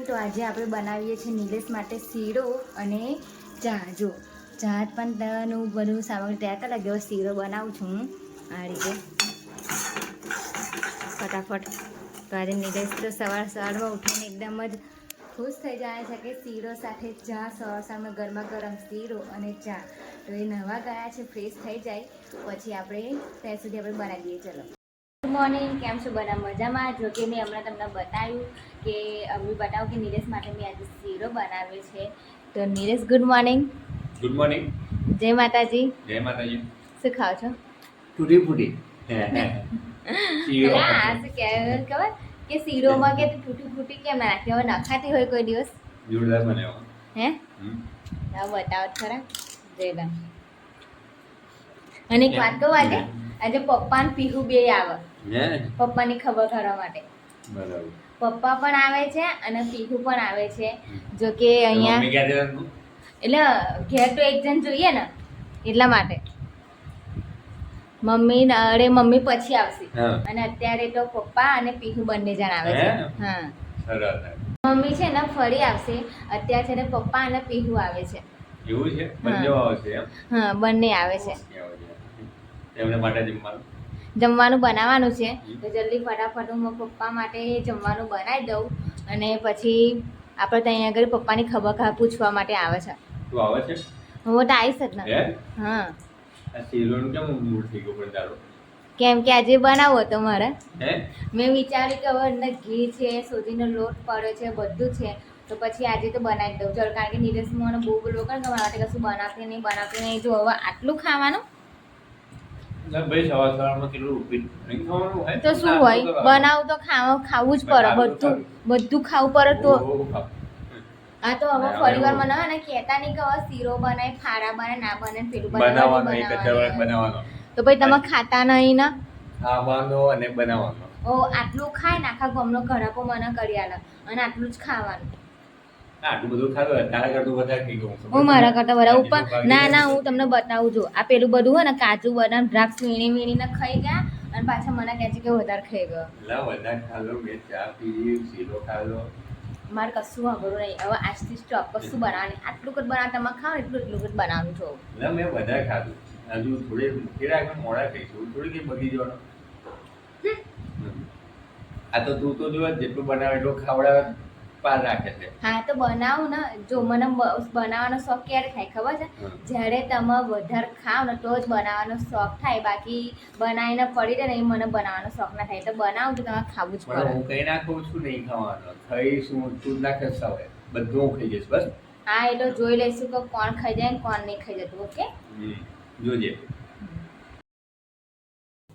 તો આજે આપણે બનાવીએ છીએ નિલેશ માટે શીરો અને ચા. જો ચા પણ બધું સામગ્રી તૈયાર કરી લાગ્યો. શીરો બનાવું છું હું આ રીતે ફટાફટ. તો આજે નિલેશ તો સવારમાં ઉઠીને એકદમ જ ખુશ થઈ જાય છે કે શીરો સાથે ચા. સવારમાં ગરમા ગરમ શીરો અને ચા. તો એ નવા ગયા છે, ફ્રેશ થઈ જાય પછી આપણે ત્યાં સુધી આપણે બનાવી દઈએ. ચલો, ગુડ મોર્નિંગ. કેમ છો બધા? મજામાં? જો કે મેં હમણાં તમને બતાવ્યું કે કે નિલેશ માટે મેં આજે શીરો બનાવ્યો છે. તો Nilesh, good morning. Good morning. જય માતાજી. જય માતાજી. શું ખાઓ છો? તૂટી ફૂટી શીરો. હા, શું કહેવાય ખબર કે શીરોમાં કે તૂટી ફૂટી કેમ ના નાખી? હવે નખાતી હોય કોઈ દિવસ? જોરદાર બનાવ્યો. હે હા, બતાવો ખરા. જય રામ. અને એક વાત કહું, આજે પપ્પા ને પીહુ બે આવે. પપ્પાની ખબર કરવા માટે. બરાબર. પપ્પા પણ આવે છે અને પીહુ પણ આવે છે. જો કે અહીંયા એટલે ઘેર તો એક જણ જોઈએ ને, એટલા માટે મમ્મી પછી આવશે. અને અત્યારે તો પપ્પા અને પીહુ બંને જણ આવે છે. હા, મમ્મી છે ને ફરી આવશે. અત્યારે છે ને પપ્પા અને પીહુ આવે છે. એવું છે? બંને આવે છે એમ? હા, બંને આવે છે. એમને માટે જમવાનું બનાવવાનું છે. તો જલ્દી ફટાફટ હું પપ્પા માટે જમવાનું બનાવી દઉં અને પછી આપણે ત્યાં આગળ પપ્પાની ખબર પૂછવા માટે આવે છે. તું આવે છે? હું તો આવીશ જ ને. હા. આ શીરોનું કેમ મૂડ થઈ ગયો પણ તારો? કેમ કે આજે બનાવો હતો મારે. મેં વિચાર્યું કે હવે અંદર ઘી છે, સોજીનો લોટ પડ્યો છે, બધું છે, તો પછી આજે તો બનાવી દઉં. ચાલો, કારણ કે નિલેશ મને બહુ બોલો કે મારા માટે કશું બનાવતી નહીં. જો હવે આટલું ખાવાનું ભાઈ સવારમાં કેટલું નહીં ખાવાનું હોય તો શું હોય? બનાવું તો ખાવું જ પડે. બધું ખાવું પડે તો. આ તો હવે ફરીવાર બનાવે ને, કહેતા નહીં કે હવે શીરો બનાય, ફારા બનાય, ના બનાય, પેલું બનાવવાનો. તો પછી તમે ખાતા નહીં ને? ખાવાનો અને બનાવવાનો. ઓ આટલું ખાય ને, આખા ગામનો ઘરાકો મને કરી આલે અને આટલું જ ખાવાનું. આટલું બધું ખાધું, તારા કરતું વધારે ખાઈ ગયું. હું મારા કરતા વધારે ઉપર ના હું તમને બતાવું છું. આ પેલું બધું હોય ને, કાજુ બદામ દ્રાક્ષ વીણીને ખાઈ ગયા અને પાછા મને કહે છે કે વધારે ખાઈ ગયો. વધારે ખાલો, બે ચા પી, શીરો ખાલો. મારે કશું વાપરવું નહીં. હવે આજથી સ્ટોપ કશું બનાવવાની. આટલું જ બનાવ તમે ખાઓ એટલું જ બનાવવાનું છું. મેં વધારે ખાધું. હજુ થોડી મૂકી રાખે, મોડા ખાઈશું. થોડી કઈ બગી જવાનું. આ તો તું તો જો જેટલું બનાવે એટલું ખવડાવે પાર રાખે છે. હા, તો બનાવું ને. જો મને બનાવવાનો શોખ ક્યારે થાય ખબર છે? જ્યારે તમે વધારે ખાવ ને તો જ બનાવવાનો શોખ થાય. બાકી બનાવીને પડી રહે ને એ મને બનાવવાનો શોખ ના થાય. તો બનાવું તો તમારે ખાવું જ પડે. હું કઈ ના ખાઉં છું, નહીં ખાવાનું. ખાઈશું તું ના ખાસ હવે બધું હું ખાઈ જઈશ બસ. હા, એ તો જોઈ લઈશું કે કોણ ખાઈ જાય ને કોણ નહીં ખાઈ જતું. ઓકે, જોજે.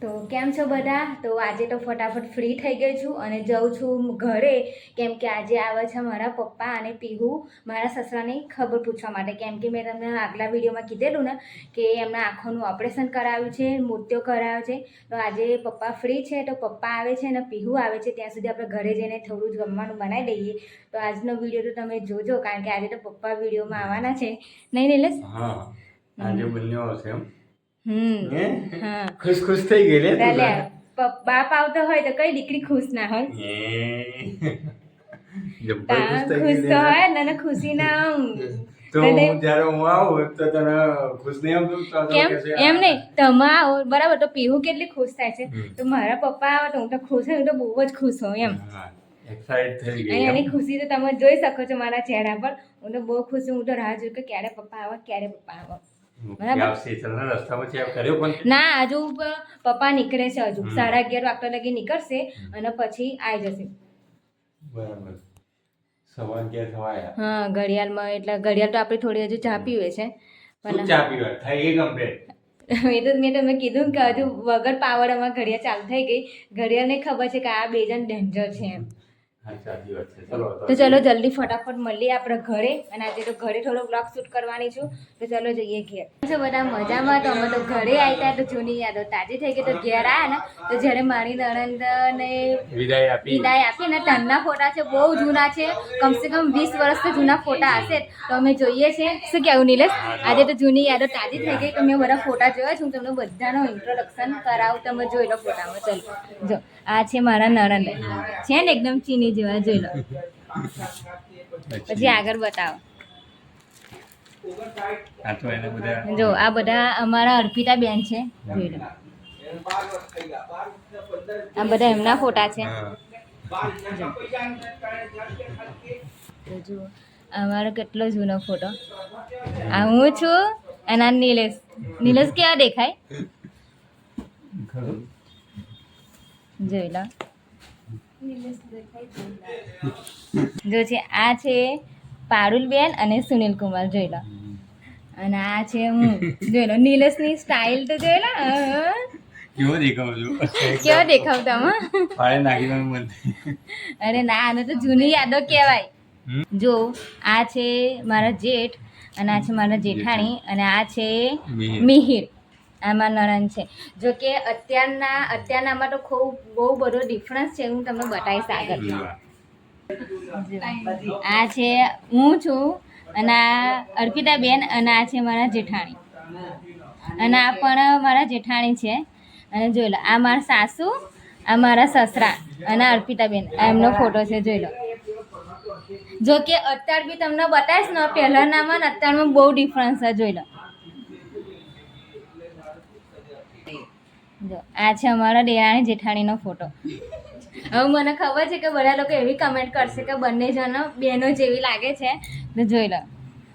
તો કેમ છો બધા? તો આજે તો ફટાફટ ફ્રી થઈ ગઈ છું અને જાઉં છું ઘરે. કેમ કે આજે આવે છે મારા પપ્પા અને પીહુ મારા સસરાની ખબર પૂછવા માટે. કેમ કે મેં તમને આગલા વિડીયોમાં કીધેલું ને કે એમના આંખોનું ઓપરેશન કરાવ્યું છે, મોતિયો કરાવ્યો છે. તો આજે પપ્પા ફ્રી છે, તો પપ્પા આવે છે અને પીહુ આવે છે. ત્યાં સુધી આપણે ઘરે જઈને થોડું જ જમવાનું બનાવી દઈએ. તો આજનો વિડીયો તો તમે જોજો, કારણ કે આજે તો પપ્પા વિડીયોમાં આવવાના છે. નહીં નિલેશ? હા, આજે બંને આવશે એમ. હા, ખુશ થઈ ગઈ લે. બાપ આવતો હોય તો કઈ દીકરી ખુશ ના હોય? ખુશ તો હોય ને, ખુશી ના તો જ્યારે હું આવું તો તને ખુશ નહીં આવતું? કેમ એમ નહીં, તમે આવો બરાબર તો પીહુ કેટલી ખુશ થાય છે. તો મારા પપ્પા આવે તો હું તો ખુશ હું તો બહુ જ ખુશ હોઉં એમ. એક્સાઇટ થઈ ગઈ. એની ખુશી તો તમે જોઈ શકો છો મારા ચહેરા પર. હું તો બહુ ખુશ છું. હું તો રાહ જોઉં કે ક્યારે પપ્પા આવે, ક્યારે પપ્પા આવે. ના, હજુ પપ્પા નીકળે છે. હજુ 11:30 વાગતા લગી નીકળશે અને પછી આવી જશે. બરાબર. સવા 11 થવાયા. હા, ઘડિયાળમાં એટલે ઘડિયાળ તો આપણે થોડી હજુ ચા પીવે છે. પણ ચા પીવા થઈ ગઈ કમ્પ્લીટ. એ તો મેં તમને કીધું કે હજુ વગર પાવર અમાર ઘડિયાળ ચાલુ થઈ ગઈ. ઘડિયાળને ખબર છે કે આ બે જણ ડેન્જર છે એમ. તો ચલો જલ્દી ફટાફટ મળીએ આપણે ઘરે. અને આજે તો ઘરે થોડો બ્લોગ શૂટ કરવાની છું. તો ચલો જઈએ ઘેર. બધા મજામાં? તો અમે તો ઘરે આવ્યા તો જૂની યાદો તાજી થઈ ગઈ. તો ઘેર આવ્યા ને તો જ્યારે મારી નણંદને વિદાય આપી ને ત્યાંના ફોટા છે, બહુ જૂના છે. કમસે કમ 20 વર્ષથી જૂના ફોટા હશે. તો અમે જોઈએ છે. શું કહેવું નિલેશ? આજે તો જૂની યાદો તાજી થઈ ગઈ. તો મેં બધા ફોટા જોયા છે. હું તમને બધાનો ઇન્ટ્રોડક્શન કરાવું. તમે જોઈ લો ફોટામાં. ચલો જો, આ છે મારા નણંદ છે ને, એકદમ ચીની જેવા. જોઈ લો. પછી આગળ બતાવો. આ તો એને બધા જો આ બધા અમારા અર્પિતા બેન છે, જોઈ લો. આ બધા એમના ફોટા છે. તો જુઓ અમારો કેટલો જૂનો ફોટો. આ હું છું અને આ નિલેશ. નિલેશ કેવા દેખાય જોઈ લો. જો છે આ છે પારુલબેન અને સુનિલ કુમાર, જોઈ લો. અને આ છે હું, જોઈ લો. નિલેશની સ્ટાઇલ તો જોઈ લો. કેવો દેખાવ છું, કેવો દેખાવ તમે? પાળે નાખીને મન. અરે ના, આને તો જૂની યાદો કહેવાય. જો આ છે મારા જેઠ અને આ છે મારા જેઠાણી અને આ છે મિહિર. આમાં નણંદ છે. જો કે અત્યારનામાં તો બહુ બધો ડિફરન્સ છે, હું તમને બતાવીશ આગળ. આ છે હું છું અને આ અર્પિતા બેન અને આ છે મારા જેઠાણી અને આ પણ મારા જેઠાણી છે. અને જોઈ લો આ મારા સાસુ, આ મારા સસરા અને અર્પિતા બેન, આ એમનો ફોટો છે, જોઈ લો. જો કે અત્યાર બી તમને બતાવીશ ને, પહેલાંનામાં ને અત્યારમાં બહુ ડિફરન્સ છે, જોઈ લો. જો આ છે અમારા દેરાણી જેઠાણીનો ફોટો. હવે મને ખબર છે કે બધા લોકો એવી કમેન્ટ કરશે કે બંને જણો બહેનો જેવી લાગે છે, તો જોઈ લો.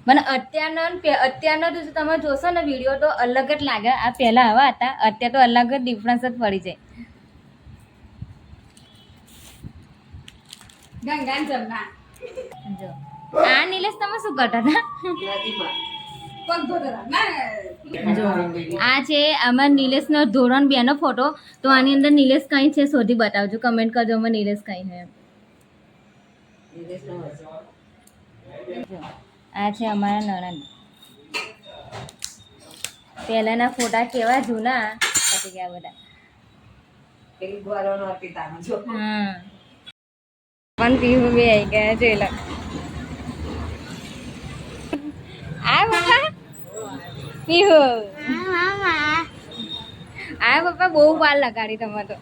મને અત્યારનો તો તમે જોશો ને વિડીયો તો અલગ જ લાગે. આ પહેલાં આવા હતા, અત્યારે તો અલગ જ ડિફરન્સ જ પડી જાય. જો આ નિલેશ તમે શું કરતા હતા? જો આ છે આમાં નિલેશનો ધોરણ 2 નો ફોટો. તો આની અંદર નિલેશ કઈ છે શોધી બતાવજો, કમેન્ટ કરજો આમાં નિલેશ કઈ છે. આ છે અમારા નણંદ. પહેલાના ફોટા કેવા જૂના પતી ગયા બધા. હા પણ પીહુ બી આવી ગયા, જોઈ લો. આ પપ્પા પીહુ, આ પપ્પા બહુ વાર લગાડી તમે તો.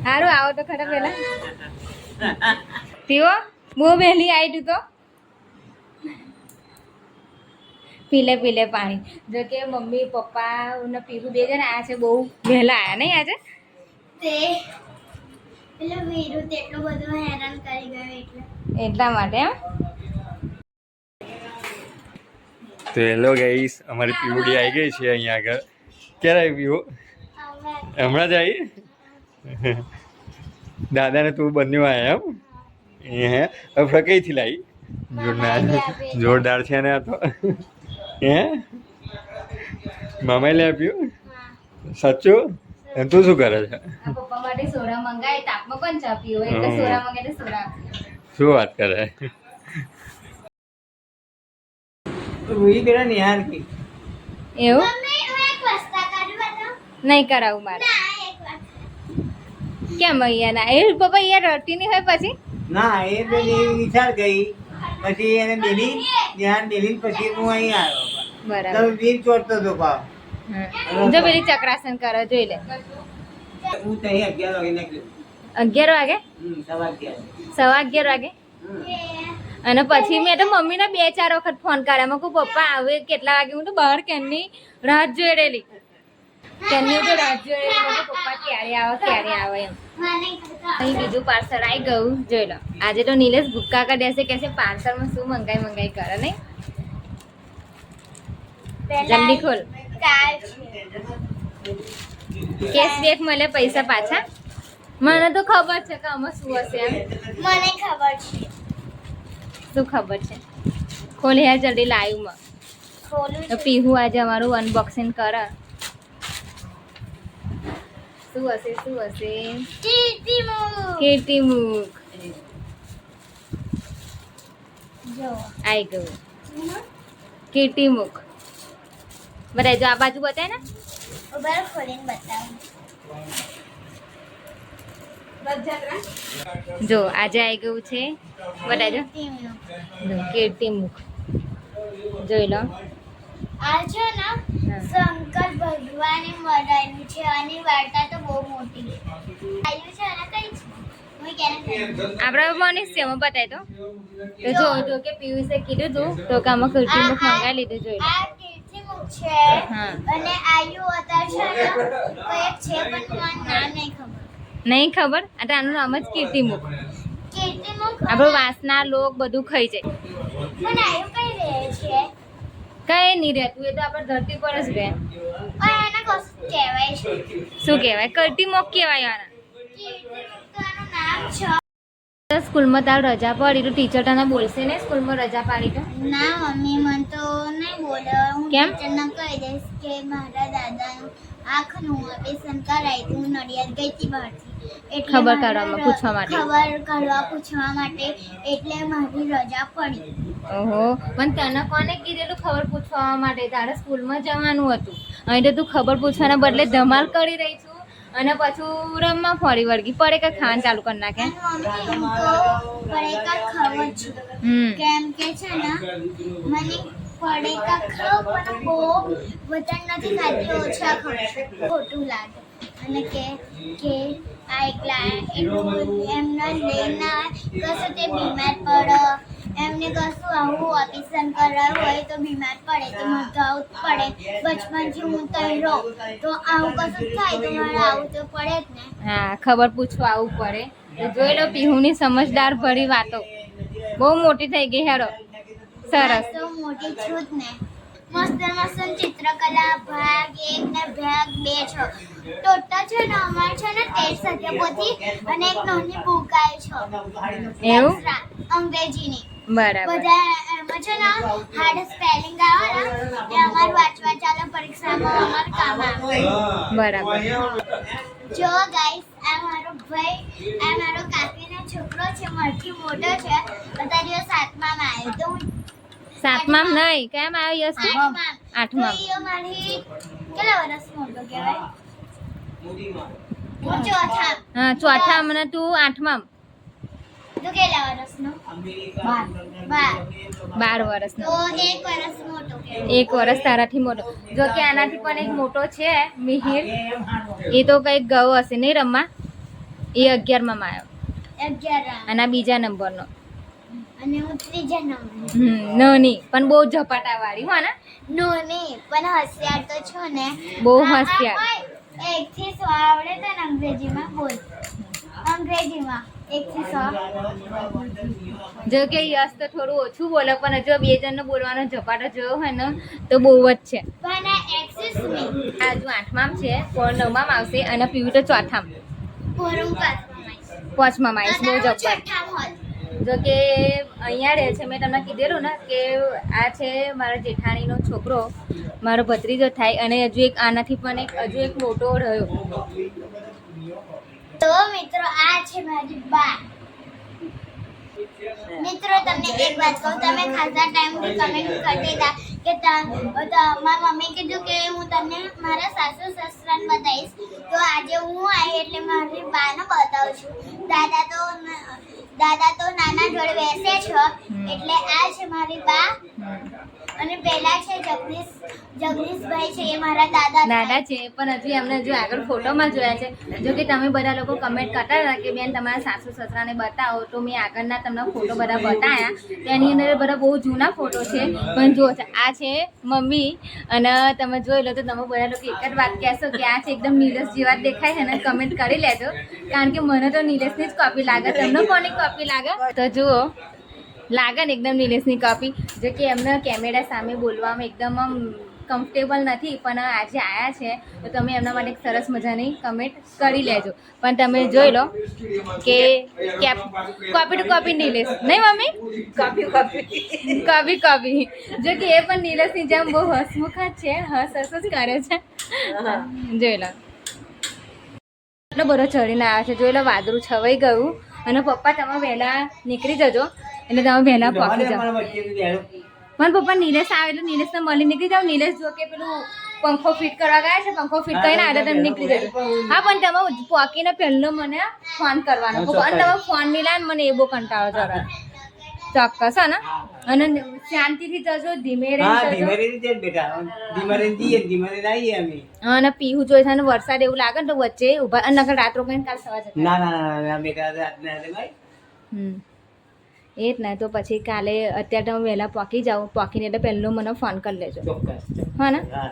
સારું આવો તો ખરા પેલા. પીવો બહુ વહેલી આવી તું તો. પીલે પાણી. જો કે મમ્મી પપ્પા ને પીહુ બે જણ આયા છે, બહુ વહેલા આયા નહીં આજે. એટલા માટે એમ. તો હેલો ગાઈસ, અમારી પીવડી આવી ગઈ છે અહીંયા આગળ. ક્યારે આવી પીવો? હમણાં જ આવી. દાદાને તું બંને આવ્યા એમ? હે હવે કઈથી લાવી? જોરદાર છે ને આ તો. હે મામાએ લઈ આપ્યું? સાચું? અને તું શું કરે છે? પપ્પા માટે સોડા મંગાવી, તાપમાં પણ ચા પીવો એટલે સોડા મંગાવી સોડા આપી. શું વાત કરે? એવું નહીં કરાવું મારે. કેમ અહીંયા ના? એ પપ્પા અહીંયા રડતી નહીં હોય પછી? ના એ પેલી વિચાર ગઈ, પછી એને મેલી ધ્યાન મેલી, પછી હું અહીં આવ્યો. બરાબર. વીર ચોટતો હતો ભાવ. જો પેલી ચક્રાસન કરો, જોઈ લે. હું તહીં 11 વાગે નીકળ્યો. 11 વાગે? સવા 11. સવા 11 વાગે. અને પછી મેં તો મમ્મીને 2-4 વખત ફોન કર્યા. મેં કહું પપ્પા આવે કેટલા વાગે? હું તો બહાર કેમની રાત જોઈ રહેલી. કેમની તો રાત જોઈ રહેલી. મેં કહું પપ્પા ક્યારે આવે એમ. અહીં બીજું પાર્સલ આવી ગયું, જોઈ લો. આજે તો નિલેશ ભૂક્કા કરી દેશે, કહેશે પાર્સલમાં શું મંગાઈ કરે નહીં. જલ્દી ખોલ. કેશબેક મળે, પૈસા પાછા. મને તો ખબર છે કે આમાં શું હશે એમ. મને ખબર છે. શું ખબર છે? ખોલ યાર જલ્દી લાઈવમાં. તો પીહુ આજે અમારું અનબોક્સિંગ કરે. શું હશે? કીર્તિ મુખ આઈ ગયું. કીર્તિ મુખ બતાવી. જો આ બાજુ બતાય ને. ઉભા ખોલીને બતાવું. જો આજે આવી ગયું છે, બતાજો. કીર્તિ મુખ જોઈ લો. આ છે ને શંકર ભગવાને બનાવ્યું છે અને વાર્તા તો બહુ મોટી આવ્યું છે. અને કઈ છે મમ્મી ક્યારે આપણે મનીષ છે એમાં બતાય તો જો કે પિયુષે કીધું તું તો કે આમાં કુર્તી મુખ મંગાવી લીધું જોઈ લો. આ કીર્તિમુખ છે હા. અને આયુ અવતાર છે ને કોઈ એક છે પણ મને નામ નહીં ખબર. નહીં ખબર આ તો આનું નામ જ કીર્તિમુખ. કીર્તિમુખ આપણું વાસના લોક બધું ખાઈ જાય. પણ આયુ કઈ રહે છે કઈ નહીં રહેતું એ તો આપણે ધરતી પર જ રહે. પણ એને કશું કહેવાય છે શું કહેવાય કીર્તિમુખ કહેવાય આના. કીર્તિમુખ તો આનું નામ છે. સ્કૂલમાં તાર રજા પડી તો ટીચર તને બોલશે ને સ્કૂલમાં રજા પાડી તો. ના મમ્મી મને તો નહીં બોલે હું કેમ? ટીચરને કહી દઈશ કે મારા દાદાનું આંખનું ઓપરેશન કરાય તો હું નડિયાદ ગઈ હતી બહારથી એટલે ખબર મારા કાઢવામાં, પૂછવા માટે. ખબર કાઢવા પૂછવા માટે એટલે મારી રજા પડી. ઓહો પણ તને કોને કીધેલું ખબર પૂછવા માટે તારે સ્કૂલમાં જવાનું હતું અહીં તો તું ખબર પૂછવાના બદલે ધમાલ કરી રહી છું અને પાછું રમવા ફરી વળગી પડે કે ખાવાનું ચાલુ કરી નાખે. અને મમ્મી હું તો પડીકા ખાવ જ છું કેમ કે છે ને મને પડીકા ખાવ પણ બહુ વધારે નથી ખાતી ઓછા ખાઉં છું ખોટું લાગે અને કે આ એકલા એટલું એમને લઈને કશું તે બીમાર પડે એમને કશું આવું ઓપરેશન કરાવ્યું હોય તો બીમાર પડે તો મને તો આવું જ પડે બચપનથી હું તઈ રહું તો આવું કશું થાય તો મારે આવું તો પડે જ ને. હા ખબર પૂછવા આવવું પડે તો જોઈ લો પીહુની સમજદાર ભરી વાતો બહુ મોટી થઈ ગઈ હેરો. સરસ. તો મોટી છું જ ને મસ્ત મસ્ત ચિત્રકલા ભાગ 1 ને ભાગ 2 છે ટોટલ છે ને અમારે છે ને 13 સત્યપોથી અને એક નાની બુક આવી છે એવું? અંગ્રેજીની બરાબર. બધા એમાં છે ને હાર્ડ સ્પેલિંગ આવે ને એ અમારે વાંચવા ચાલે પરીક્ષામાં અમારે કામ આવે. બરાબર. જો ગાઈસ આ મારો ભાઈ આ મારો કાકીનો છોકરો છે મારથી મોટો છે અત્યારે 7મામાં આવ્યો તો હું 7માં નહીં કેમ આવ્યો યસ? 8માં. તો એ મારી કેટલા વર્ષ મોટો કહેવાય હું ચોથા હા ચોથા મને તું 8માં. તો કેટલા વર્ષનો 12 વર્ષનો. તો 1 વર્ષ મોટો કહેવાય. 1 વર્ષ તારાથી મોટો. જો કે આનાથી પણ એક મોટો છે મિહિર એ તો કંઈક ગયો હશે નહીં રમવા એ 11માં આવ્યો 11 અને આ બીજા નંબરનો. અને હું ત્રીજા નંબર નાની પણ બહુ ઝપાટા વાળી હો ને. નો નહીં પણ હોશિયાર તો છો ને બહુ આ- આ હોશિયાર. હોય, 1 થી 100 આવડે છે ને અંગ્રેજીમાં બોલ અંગ્રેજીમાં 1 થી 100 જો કે યશ તો થોડું ઓછું બોલે પણ જો બે જણનો બોલવાનો ઝપાટો જોયો હોય ને તો બહુ જ છે. પણ આ એક્સિસ મી આ જો 8માં છે પોર 9માં આવશે અને પીવી તો 4થામાં પોરું 5માં આવીશ. બહુ જબર. છઠ્ઠામાં જો કે અહીંયા રહે છે મેં તમને કીધેલું ને કે આ છે મારા જેઠાણીનો છોકરો મારો ભત્રીજો થાય અને હજુ એક આનાથી પણ હજુ એક મોટો રહ્યો. તો મિત્રો આ છે મારી બા. મિત્રો તમને એક વાત કહું તમે ખાસા ટાઈમથી કમેન્ટ કરતી હતા કે મારી મમ્મી કીધું કે હું તમને મારા સાસુ સસરાને બતાવીશ તો આજે હું આવી એટલે મારી બાને બતાવું છું. દાદા તો નાના જોડે બેસે છે એટલે આ છે મારી બા અને પેલા છે જગદીશભાઈ છે એ મારા દાદા છે પણ હજુ એમને હજુ આગળ ફોટોમાં જોયા છે. જો કે તમે બધા લોકો કમેન્ટ કરતા હતા કે બેન તમારા સાસુ સસરાને બતાવો તો મેં આગળના તમને ફોટો બધા બતાવ્યા તેની અંદર બધા બહુ જૂના ફોટો છે પણ જો આ છે મમ્મી અને તમે જોઈ લો તો તમે બધા લોકો એક જ વાત કહેશો કે આ છે એકદમ નીલેશ જેવા જ દેખાય છે અને કમેન્ટ કરી લેજો કારણ કે મને તો નીલેશની જ કોપી લાગે તમને કોની કોપી લાગે તો જુઓ લાગે ને એકદમ નીલેશની કોપી. જો કે એમને કેમેરા સામે બોલવામાં એકદમ આમ કમ્ફર્ટેબલ નથી પણ આજે આવ્યા છે તો તમે એમના માટે એક સરસ મજાની કમેન્ટ કરી લેજો પણ તમે જોઈ લો કે કોપી ટુ કોપી નીલેશ નહીં મમ્મી કોપી જો કે એ પણ નીલેશની જેમ બહુ હસમુખ જ છે હસ જ કરે છે. જોઈ લો એટલો બધો ચડીને આવ્યો છે. જોઈ લો વાદળું છવાઈ ગયું અને પપ્પા તમે વહેલા નીકળી જજો એટલે તમે વહેલા પહોંચી જાઓ. પણ પપ્પા નીલેશ આવે એટલે નીલેશને મળી નીકળી જાવ. નીલેશ જો કે પેલું પંખો ફિટ કરવા ગયા છે પંખો ફિટ કરીને આવે તમે નીકળી જજો. હા પણ તમે પહોંચીને પહેલો મને ફોન કરવાનો અને તમે ફોન નહીં લાવે મને એ બહુ કંટાળો જરા ચોક્કસ હો ને હા. અને શાંતિથી જજો ધીમે હા રહીને જજો ધીમે રીતે જ બેટા ધીમે રહીને જઈએ ધીમે રહીને આવીએ અમે. અને પીવું જોઈએ છે અને વરસાદ એવું લાગે ને તો વચ્ચે ઉભા અને નકર રાત રોકાઈને કાલ સવાર જતા ના ના ના ના બેટા રાતના રાતે ભાઈ. એ જ ને તો પછી કાલે અત્યારે તમે વહેલા પહોંચી જાઓ પહોંચીને એટલે પહેલો મને ફોન કરી લેજો ચોક્કસ. હા ને હા.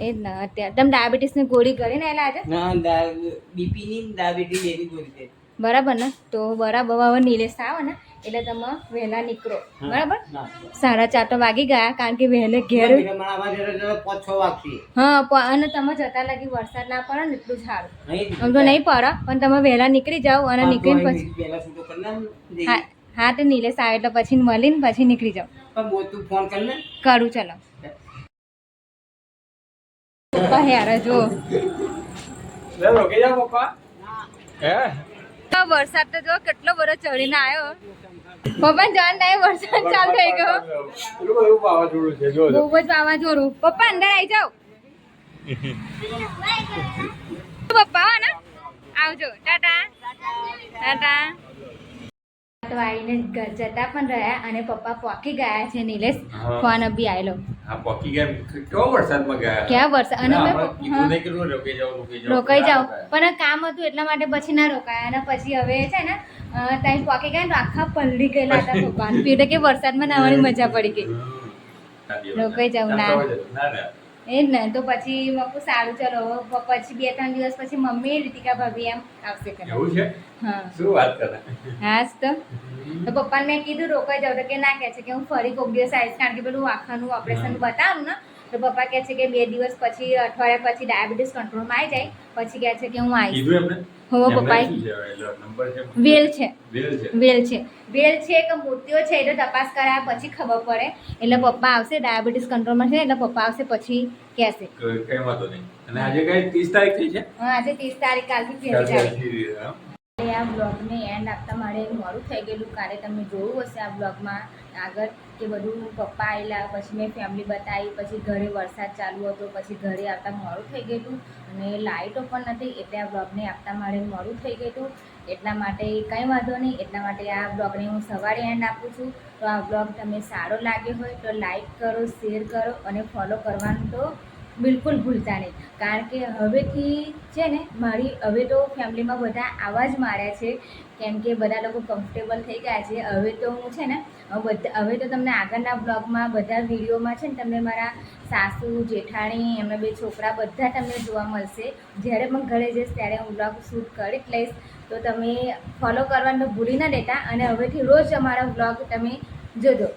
એ જ ને અત્યારે તમે ડાયાબિટીસની ગોળી કરીને આવેલા આજે ના બીપી ની ડાયાબિટીસ એની ગોળી છે. બરાબર ને તો બરાબર હવે નિલેશ આવે ને એટલે તમે વહેલા નીકળો હા. બરાબર ના. 4:30 તો વાગી ગયા કારણ કે વહેલે ઘેર બેટા મારા આવા જરા જરા 5-6 વાગશે. હા અને તમે જતા લાગી વરસાદ ના પડે ને એટલું સારું નહીં આમ તો નહીં પડે પણ તમે વહેલા નીકળી જાઓ અને નીકળીને પછી પહેલા છૂટો કરી નાખ ને. હા હા તો નિલેશ આવે એટલે પછી મળીને પછી નીકળી જાઓ પણ બોલ તું ફોન કર ને. કરું ચલો પપ્પા હેરા જો રોકી જાઓ પપ્પા હે વરસાદ તો જો કેટલો બધો ચડીને આવ્યો પપ્પા જાણ નહીં વરસાદ ચાલુ થઈ ગયો પેલું બધું વાવાઝોડું છે જો બહુ જ વાવાઝોડું પપ્પા અંદર આવી જાઓ પપ્પા હો ને આવજો ટાટા ટાટા તો આવીને ઘર જતા પણ રહ્યા અને પપ્પા પહોંચી ગયા છે નિલેશ હા. ફોન અભી આવેલો હા પોકી ગયા કેવો વરસાદમાં ગયા ક્યાં વરસાદ અને ના, મેં આપણે કીધું નહીં કે રોકાઈ જાઓ રોકાઈ જાઓ પણ કામ હતું એટલા માટે પછી ના રોકાયા અને પછી હવે છે ને ત્યાં પહોંચી ગયા ને તો આખા પલળી ગયેલા હતા પપ્પા પીડે કે વરસાદમાં નાવાની મજા પડી ગઈ રોકાઈ જાઉં ના. એ જ ને તો પછી મકુ સારું ચલો હવે પછી 2-3 દિવસ પછી મમ્મી રીતિકા ભાભી એમ આવશે કરે એવું છે હા શું વાત કરે હા જ તો પપ્પાને મેં કીધું રોકાઈ જાવ તો કે ના કહે છે કે હું ફરી કોઈક દિવસ આવીશ કારણ કે પેલું આખાનું ઓપરેશન બતાવું ને તો પપ્પા કહે છે કે 2 દિવસ પછી અઠવાડિયા પછી ડાયાબિટીસ કંટ્રોલમાં આવી જાય પછી કહે છે કે હું આવીશ કીધું એમને હો પપ્પાએ નંબર છે વેલ છે વેલ છે વેલ છે કે મૂર્તિઓ છે એ તો તપાસ કરાયા પછી ખબર પડે એટલે પપ્પા આવશે ડાયાબિટીસ કંટ્રોલમાં છે એટલે પપ્પા આવશે પછી કહેશે કઈ વાંધો નહીં અને આજે કઈ 30 તારીખ થઈ છે હા આજે 30 તારીખ કાલથી 30 તારીખ આ બ્લોગને એન્ડ આપતા મારે મોડું થઈ ગયેલું કાલે તમે જોયું હશે આ બ્લોગમાં આગળ કે બધું પપ્પા આવેલા પછી મેં ફેમિલી બતાવી પછી ઘરે વરસાદ ચાલુ હતો પછી ઘરે આવતા મોડું થઈ ગયેલું અને લાઇટો પણ નથી એટલે આ બ્લોગને આપતા મારે મોડું થઈ ગયેલું એટલા માટે કંઈ વાંધો નહીં એટલા માટે આ બ્લોગને હું સવારે એન્ડ આપું છું તો આ બ્લોગ તમને સારો લાગ્યો હોય તો લાઈક કરો શેર કરો અને ફોલો કરવાનું તો બિલકુલ ભૂલતા નહીં કારણ કે હવેથી છે ને મારી હવે તો ફેમિલીમાં બધા આવા જ માર્યા છે કેમ કે બધા લોકો કમ્ફર્ટેબલ થઈ ગયા છે હવે તો હું છે ને હવે તો તમને આગળના બ્લોગમાં બધા વિડીયોમાં છે ને તમને મારા સાસુ જેઠાણી એમના 2 છોકરા બધા તમને જોવા મળશે જ્યારે પણ ઘરે જઈશ ત્યારે હું બ્લોગ શૂટ કરી જ લઈશ તો તમે ફોલો કરવાનું ભૂલી ના દેતા અને હવેથી રોજ અમારા બ્લોગ તમે જોજો